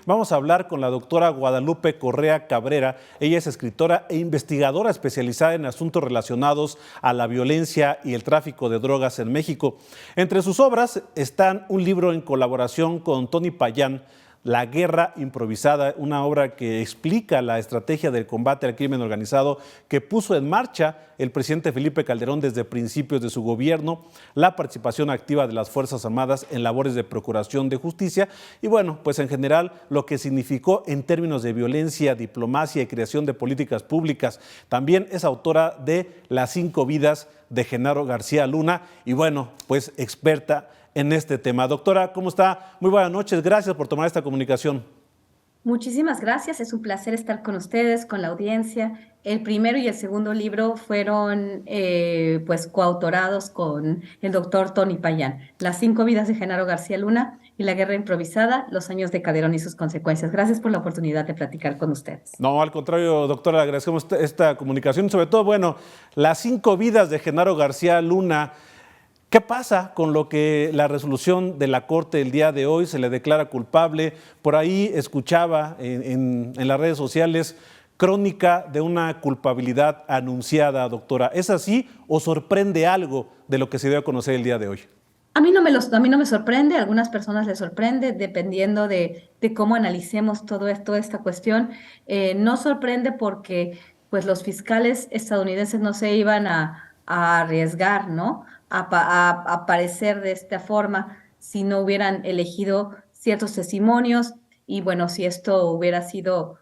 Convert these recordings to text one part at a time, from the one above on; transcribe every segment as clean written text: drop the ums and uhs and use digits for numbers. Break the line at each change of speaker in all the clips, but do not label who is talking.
Vamos a hablar con la doctora Guadalupe Correa Cabrera. Ella es escritora e investigadora especializada en asuntos relacionados a la violencia y el tráfico de drogas en México. Entre sus obras están un libro en colaboración con Tony Payán, La Guerra Improvisada, una obra que explica la estrategia del combate al crimen organizado que puso en marcha el presidente Felipe Calderón desde principios de su gobierno, la participación activa de las Fuerzas Armadas en labores de procuración de justicia y bueno, pues en general lo que significó en términos de violencia, diplomacia y creación de políticas públicas. También es autora de Las 5 vidas de Genaro García Luna y bueno, pues experta en este tema. Doctora, ¿cómo está? Muy buenas noches, gracias por tomar esta comunicación.
Muchísimas gracias, es un placer estar con ustedes, con la audiencia. El primero y el segundo libro fueron pues coautorados con el doctor Tony Payán, Las 5 vidas de Genaro García Luna y La Guerra Improvisada, los años de Calderón y sus consecuencias. Gracias por la oportunidad de platicar con ustedes.
No, al contrario, doctora, le agradecemos esta comunicación, sobre todo, bueno, Las 5 vidas de Genaro García Luna. ¿Qué pasa con lo que la resolución de la Corte el día de hoy se le declara culpable? Por ahí escuchaba en las redes sociales crónica de una culpabilidad anunciada, doctora. ¿Es así o sorprende algo de lo que se dio a conocer el día de hoy?
A mí no me sorprende, a algunas personas les sorprende, dependiendo de cómo analicemos toda esta cuestión. No sorprende porque pues, los fiscales estadounidenses no se iban a arriesgar, ¿no? A aparecer de esta forma si no hubieran elegido ciertos testimonios y bueno, si esto hubiera sido,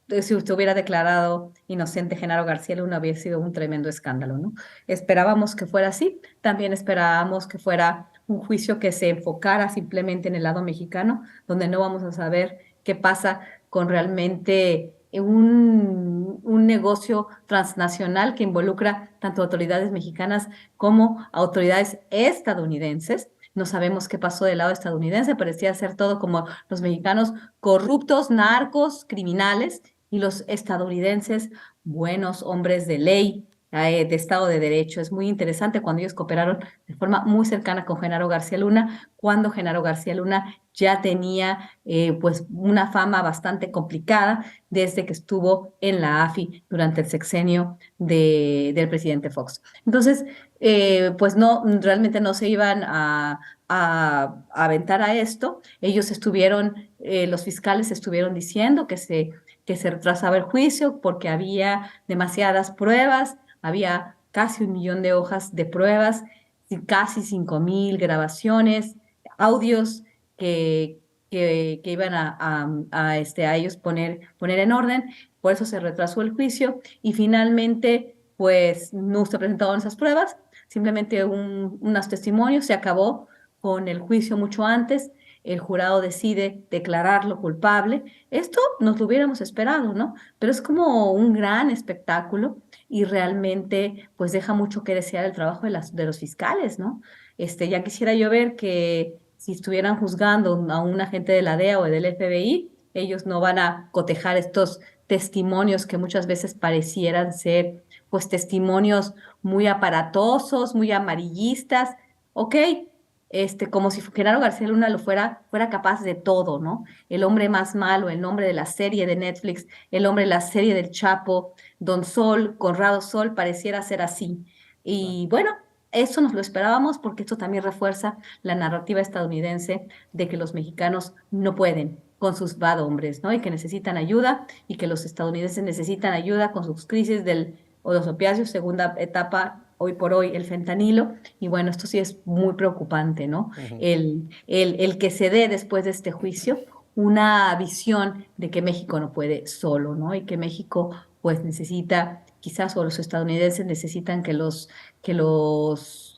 si se hubiera declarado inocente Genaro García Luna, hubiera sido un tremendo escándalo, ¿no? Esperábamos que fuera así, también esperábamos que fuera un juicio que se enfocara simplemente en el lado mexicano, donde no vamos a saber qué pasa con realmente un negocio transnacional que involucra tanto autoridades mexicanas como autoridades estadounidenses. No sabemos qué pasó del lado estadounidense, parecía ser todo como los mexicanos corruptos, narcos, criminales, y los estadounidenses buenos hombres de ley, de Estado de Derecho. Es muy interesante cuando ellos cooperaron de forma muy cercana con Genaro García Luna, cuando Genaro García Luna ya tenía pues una fama bastante complicada desde que estuvo en la AFI durante el sexenio del presidente Fox. Entonces, pues no, realmente no se iban a aventar a esto. Ellos estuvieron, los fiscales estuvieron diciendo que se retrasaba el juicio porque había demasiadas pruebas, había casi 1 millón de hojas de pruebas, y casi 5,000 grabaciones, audios que iban a ellos poner en orden. Por eso se retrasó el juicio y finalmente pues no se presentaron esas pruebas, simplemente unos testimonios, se acabó con el juicio mucho antes, el jurado decide declararlo culpable. Esto nos lo hubiéramos esperado, ¿no? Pero es como un gran espectáculo y realmente pues deja mucho que desear el trabajo de los fiscales, ¿no? Ya quisiera yo ver que si estuvieran juzgando a un agente de la DEA o del FBI, ellos no van a cotejar estos testimonios que muchas veces parecieran ser pues testimonios muy aparatosos, muy amarillistas, ¿ok? Como si Genaro García Luna fuera capaz de todo, ¿no? El hombre más malo, el nombre de la serie de Netflix, el hombre de la serie del Chapo, Don Sol, Conrado Sol, pareciera ser así. Y bueno, eso nos lo esperábamos porque esto también refuerza la narrativa estadounidense de que los mexicanos no pueden con sus bad hombres, ¿no? Y que necesitan ayuda y que los estadounidenses necesitan ayuda con sus crisis o los opiáceos, segunda etapa, hoy por hoy, el fentanilo. Y bueno, esto sí es muy preocupante, ¿no?
Ujú.
El que se dé después de este juicio una visión de que México no puede solo, ¿no? Y que México pues necesita, quizás, o los estadounidenses necesitan que los,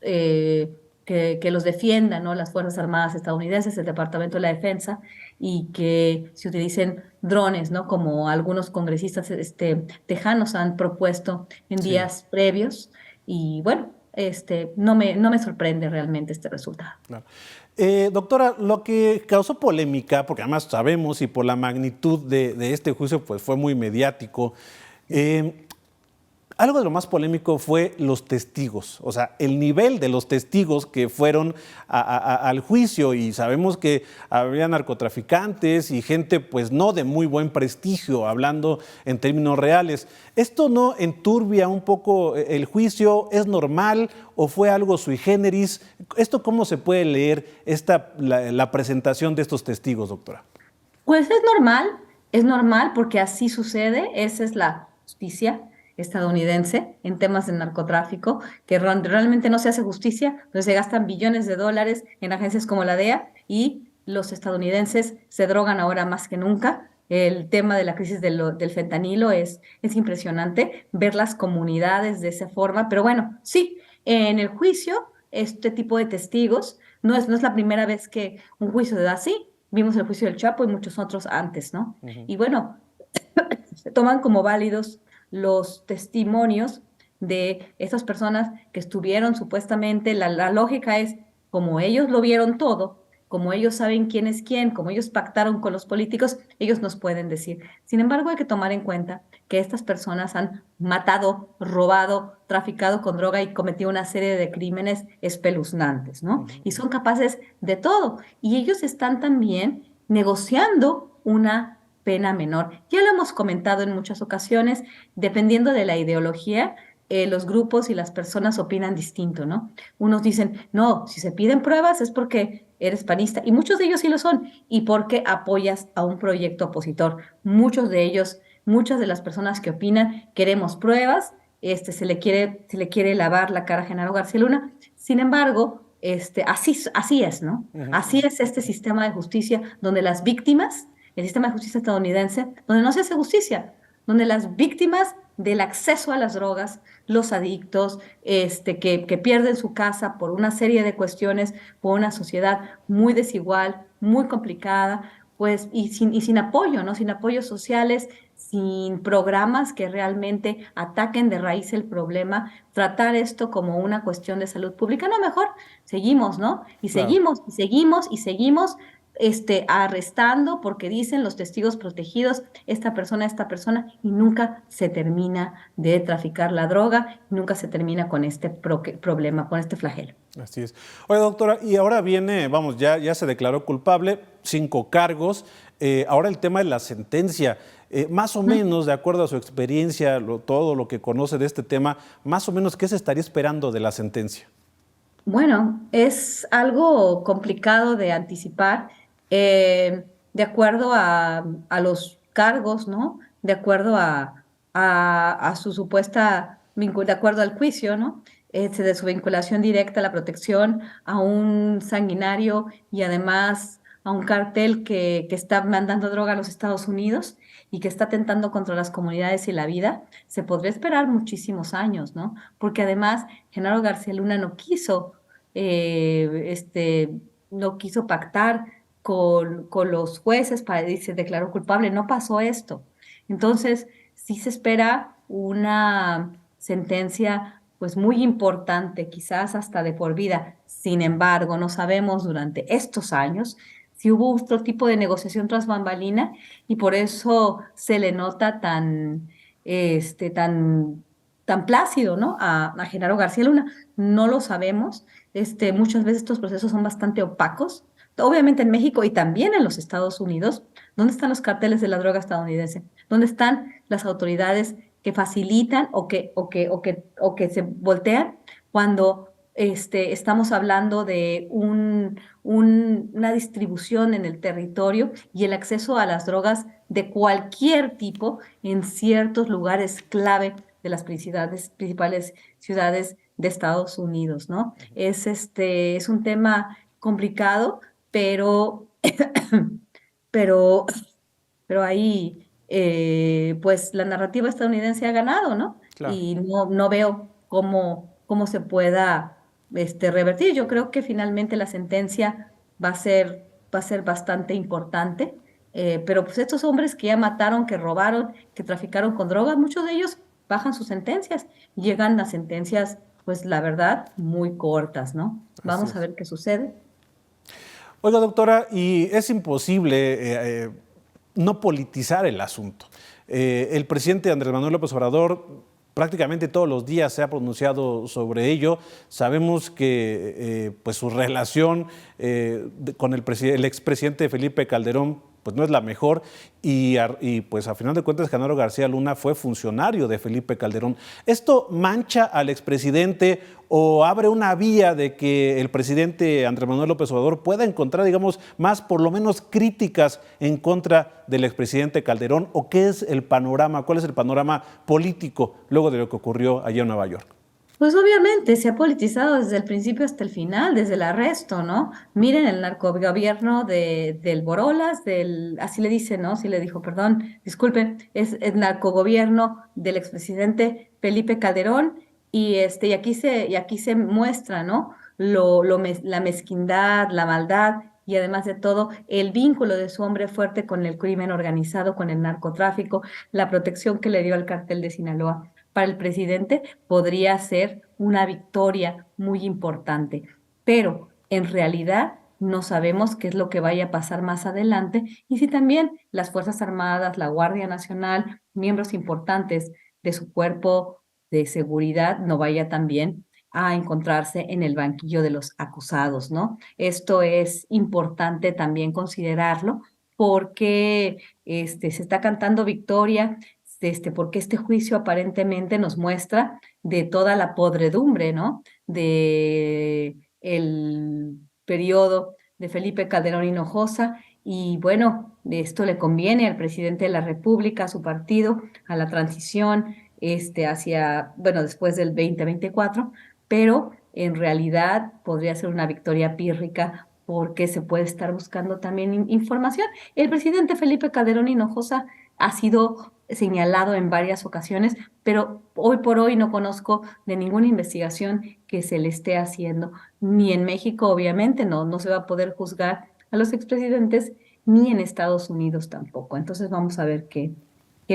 eh, que los defiendan, ¿no? Las Fuerzas Armadas estadounidenses, el Departamento de la Defensa, y que se utilicen drones, ¿no? Como algunos congresistas tejanos han propuesto en
Sí,
días previos. Y bueno, no me sorprende realmente este resultado.
claro. Doctora, lo que causó polémica, porque además sabemos y por la magnitud de este juicio, pues fue muy mediático. eh, Algo de lo más polémico fue los testigos, o sea, el nivel de los testigos que fueron al juicio, y sabemos que había narcotraficantes y gente pues no de muy buen prestigio, hablando en términos reales. ¿Esto no enturbia un poco el juicio? ¿Es normal o fue algo sui generis? ¿Esto cómo se puede leer la presentación de estos testigos, doctora?
Pues es normal porque así sucede, esa es la justicia estadounidense en temas de narcotráfico, que realmente no se hace justicia, entonces se gastan billones de dólares en agencias como la DEA y los estadounidenses se drogan ahora más que nunca. El tema de la crisis del fentanilo es impresionante ver las comunidades de esa forma, pero bueno, sí, en el juicio, este tipo de testigos, no es la primera vez que un juicio se da así, vimos el juicio del Chapo y muchos otros antes, ¿no? Y bueno, se toman como válidos los testimonios de estas personas que estuvieron supuestamente, la lógica es, como ellos lo vieron todo, como ellos saben quién es quién, como ellos pactaron con los políticos, ellos nos pueden decir. Sin embargo, hay que tomar en cuenta que estas personas han matado, robado, traficado con droga y cometido una serie de crímenes espeluznantes, ¿no? Y son capaces de todo. Y ellos están también negociando una pena menor. Ya lo hemos comentado en muchas ocasiones, dependiendo de la ideología, los grupos y las personas opinan distinto, ¿no? Unos dicen, no, si se piden pruebas es porque eres panista, y muchos de ellos sí lo son, y porque apoyas a un proyecto opositor. Muchos de ellos, muchas de las personas que opinan, queremos pruebas, se le quiere lavar la cara a Genaro García Luna. Sin embargo, así es, ¿no? Así es este sistema de justicia donde las víctimas, el sistema de justicia estadounidense, donde no se hace justicia, donde las víctimas del acceso a las drogas, los adictos, que pierden su casa por una serie de cuestiones, por una sociedad muy desigual, muy complicada, pues, y sin apoyo, ¿no? Sin apoyos sociales, sin programas que realmente ataquen de raíz el problema, tratar esto como una cuestión de salud pública. No, mejor seguimos, ¿no? Y
Claro.
seguimos, y seguimos, y seguimos arrestando porque dicen los testigos protegidos, esta persona, y nunca se termina de traficar la droga, nunca se termina con este problema, con este flagelo.
Así es. Oye, doctora, y ahora viene, vamos, ya se declaró culpable, 5 cargos. Ahora el tema de la sentencia. Más o menos, de acuerdo a su experiencia, todo lo que conoce de este tema, más o menos, ¿qué se estaría esperando de la sentencia?
Bueno, es algo complicado de anticipar, de acuerdo a los cargos, ¿no? De acuerdo a su supuesta, de acuerdo al juicio, ¿no? De su vinculación directa a la protección, a un sanguinario y además a un cartel que está mandando droga a los Estados Unidos y que está atentando contra las comunidades y la vida, se podría esperar muchísimos años, ¿no? Porque además Genaro García Luna eh, este, no quiso pactar con los jueces para y se declaró culpable. No pasó esto. Entonces, sí se espera una sentencia pues muy importante, quizás hasta de por vida. Sin embargo, no sabemos durante estos años si hubo otro tipo de negociación tras bambalina y por eso se le nota tan plácido, ¿no? A Genaro García Luna. No lo sabemos. Muchas veces estos procesos son bastante opacos. Obviamente en México y también en los Estados Unidos. ¿Dónde están los carteles de la droga estadounidense? ¿Dónde están las autoridades que facilitan o que se voltean cuando estamos hablando de una distribución en el territorio y el acceso a las drogas de cualquier tipo en ciertos lugares clave de las principales ciudades de Estados Unidos, ¿no? Es un tema complicado, pero, pero, pero ahí, pues la narrativa estadounidense ha ganado, ¿no?
Claro.
Y no veo cómo se pueda revertir. Yo creo que finalmente la sentencia va a ser bastante importante. Pero pues estos hombres que ya mataron, que robaron, que traficaron con drogas, muchos de ellos bajan sus sentencias, llegan a sentencias, pues la verdad, muy cortas, ¿no?
Así
Vamos a
es.
ver qué sucede.
Oiga, doctora, y es imposible no politizar el asunto. El presidente Andrés Manuel López Obrador prácticamente todos los días se ha pronunciado sobre ello. Sabemos que pues su relación con el expresidente Felipe Calderón pues no es la mejor y pues a final de cuentas Genaro García Luna fue funcionario de Felipe Calderón. ¿Esto mancha al expresidente o abre una vía de que el presidente Andrés Manuel López Obrador pueda encontrar, digamos, más por lo menos críticas en contra del expresidente Calderón? ¿O qué es el panorama, cuál es el panorama político luego de lo que ocurrió allá en Nueva York?
Pues obviamente se ha politizado desde el principio hasta el final, desde el arresto, ¿no? Miren el narcogobierno del Borolas, así le dice, ¿no? Sí le dijo, perdón, disculpe, es el narcogobierno del expresidente Felipe Calderón y aquí se muestra, ¿no? La mezquindad, la maldad y además de todo el vínculo de su hombre fuerte con el crimen organizado, con el narcotráfico, la protección que le dio al cartel de Sinaloa. Para el presidente podría ser una victoria muy importante, pero en realidad no sabemos qué es lo que vaya a pasar más adelante y si también las Fuerzas Armadas, la Guardia Nacional, miembros importantes de su cuerpo de seguridad no vaya también a encontrarse en el banquillo de los acusados, ¿no? Esto es importante también considerarlo porque se está cantando victoria porque este juicio aparentemente nos muestra de toda la podredumbre, ¿no? De el periodo de Felipe Calderón Hinojosa y bueno, de esto le conviene al presidente de la República, a su partido, a la transición bueno, después del 2024, pero en realidad podría ser una victoria pírrica porque se puede estar buscando también información. El presidente Felipe Calderón Hinojosa ha sido señalado en varias ocasiones, pero hoy por hoy no conozco de ninguna investigación que se le esté haciendo, ni en México, obviamente, no se va a poder juzgar a los expresidentes, ni en Estados Unidos tampoco. Entonces vamos a ver qué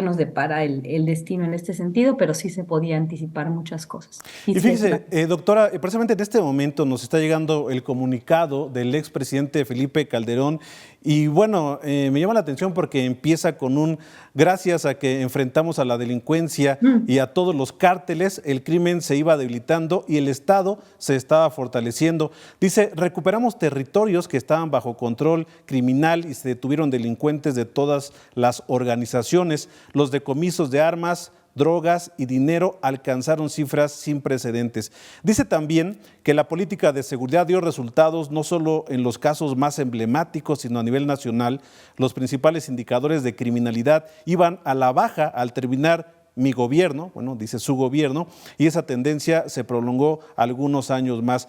nos depara el destino en este sentido, pero sí se podía anticipar muchas cosas.
Y fíjese, doctora, precisamente en este momento nos está llegando el comunicado del expresidente Felipe Calderón y bueno, me llama la atención porque empieza con gracias a que enfrentamos a la delincuencia y a todos los cárteles, el crimen se iba debilitando y el Estado se estaba fortaleciendo. Dice, recuperamos territorios que estaban bajo control criminal y se detuvieron delincuentes de todas las organizaciones. Los decomisos de armas, drogas y dinero alcanzaron cifras sin precedentes. Dice también que la política de seguridad dio resultados no solo en los casos más emblemáticos, sino a nivel nacional. Los principales indicadores de criminalidad iban a la baja al terminar mi gobierno, bueno, dice su gobierno, y esa tendencia se prolongó algunos años más.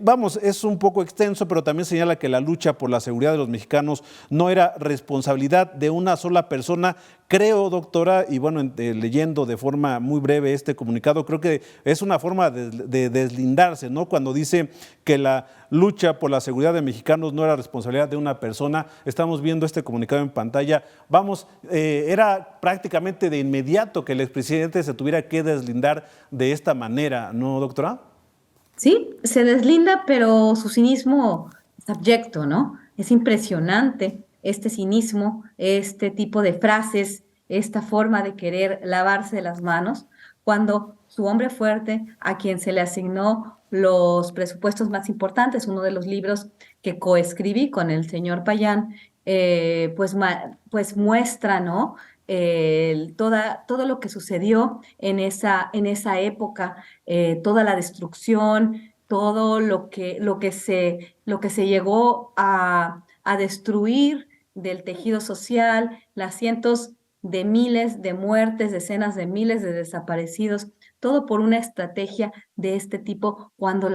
Vamos, es un poco extenso, pero también señala que la lucha por la seguridad de los mexicanos no era responsabilidad de una sola persona. Creo, doctora, y bueno, leyendo de forma muy breve este comunicado, creo que es una forma de deslindarse, ¿no? Cuando dice que la lucha por la seguridad de mexicanos no era responsabilidad de una persona. Estamos viendo este comunicado en pantalla. Vamos, era prácticamente de inmediato que el expresidente se tuviera que deslindar de esta manera, ¿no, doctora?
Sí, se deslinda, pero su cinismo es abyecto, ¿no? Es impresionante este cinismo, este tipo de frases, esta forma de querer lavarse las manos, cuando su hombre fuerte, a quien se le asignó los presupuestos más importantes, uno de los libros que coescribí con el señor Payán, pues muestra, ¿no? Todo lo que sucedió en esa época, toda la destrucción, todo lo que se llegó a destruir del tejido social, las cientos de miles de muertes, decenas de miles de desaparecidos, todo por una estrategia de este tipo, cuando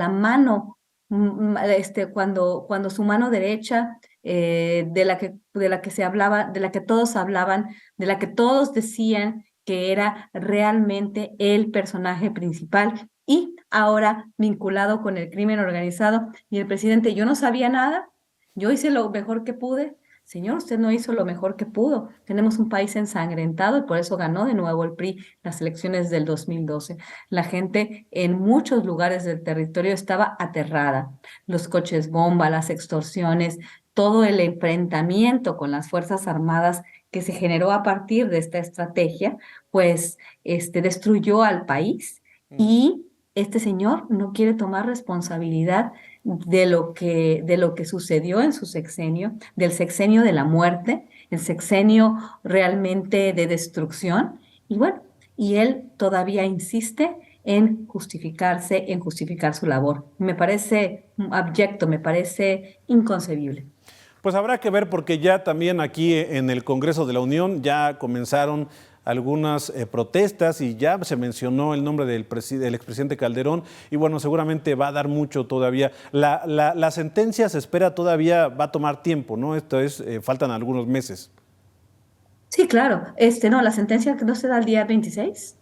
cuando su mano derecha, de la que se hablaba, de la que todos hablaban, de la que todos decían que era realmente el personaje principal y ahora vinculado con el crimen organizado. Y el presidente, yo no sabía nada, yo hice lo mejor que pude. Señor, usted no hizo lo mejor que pudo. Tenemos un país ensangrentado y por eso ganó de nuevo el PRI las elecciones del 2012. La gente en muchos lugares del territorio estaba aterrada. Los coches bomba, las extorsiones, todo el enfrentamiento con las Fuerzas Armadas que se generó a partir de esta estrategia, pues destruyó al país y este señor no quiere tomar responsabilidad de lo que sucedió en su sexenio, del sexenio de la muerte, el sexenio realmente de destrucción. Y bueno, y él todavía insiste en justificarse, en justificar su labor. Me parece abyecto, me parece inconcebible.
Pues habrá que ver porque ya también aquí en el Congreso de la Unión ya comenzaron algunas protestas y ya se mencionó el nombre del expresidente Calderón y bueno, seguramente va a dar mucho todavía. La sentencia se espera todavía, va a tomar tiempo, ¿no? Esto es, faltan algunos meses.
Sí, claro. No, la sentencia no se da el día 26.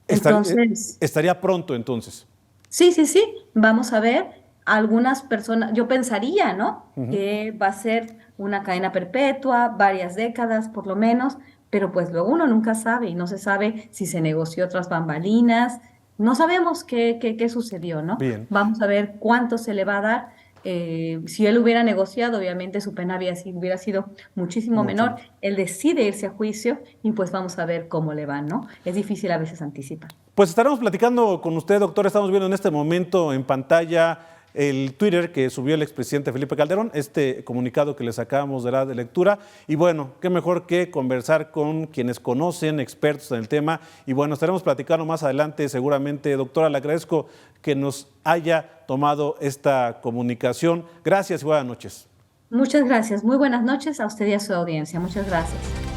Estar-
Entonces,
estaría pronto entonces.
sí, sí, sí, vamos a ver. Algunas personas, yo pensaría, ¿no?
Ujú.
Que va a ser una cadena perpetua, varias décadas por lo menos, pero pues luego uno nunca sabe y no se sabe si se negoció otras bambalinas, no sabemos qué sucedió, ¿no?
Bien,
Vamos a ver cuánto se le va a dar. Si él hubiera negociado, obviamente su pena hubiera sido muchísimo
mucho
menor.
más.
Él decide irse a juicio y pues vamos a ver cómo le va, ¿no? Es difícil a veces anticipar.
Pues estaremos platicando con usted, doctor. Estamos viendo en este momento en pantalla el Twitter que subió el expresidente Felipe Calderón, este comunicado que les acabamos de dar de lectura. Y bueno, qué mejor que conversar con quienes conocen, expertos en el tema. Y bueno, estaremos platicando más adelante seguramente. Doctora, le agradezco que nos haya tomado esta comunicación. Gracias y buenas noches.
Muchas gracias. Muy buenas noches a usted y a su audiencia. Muchas gracias.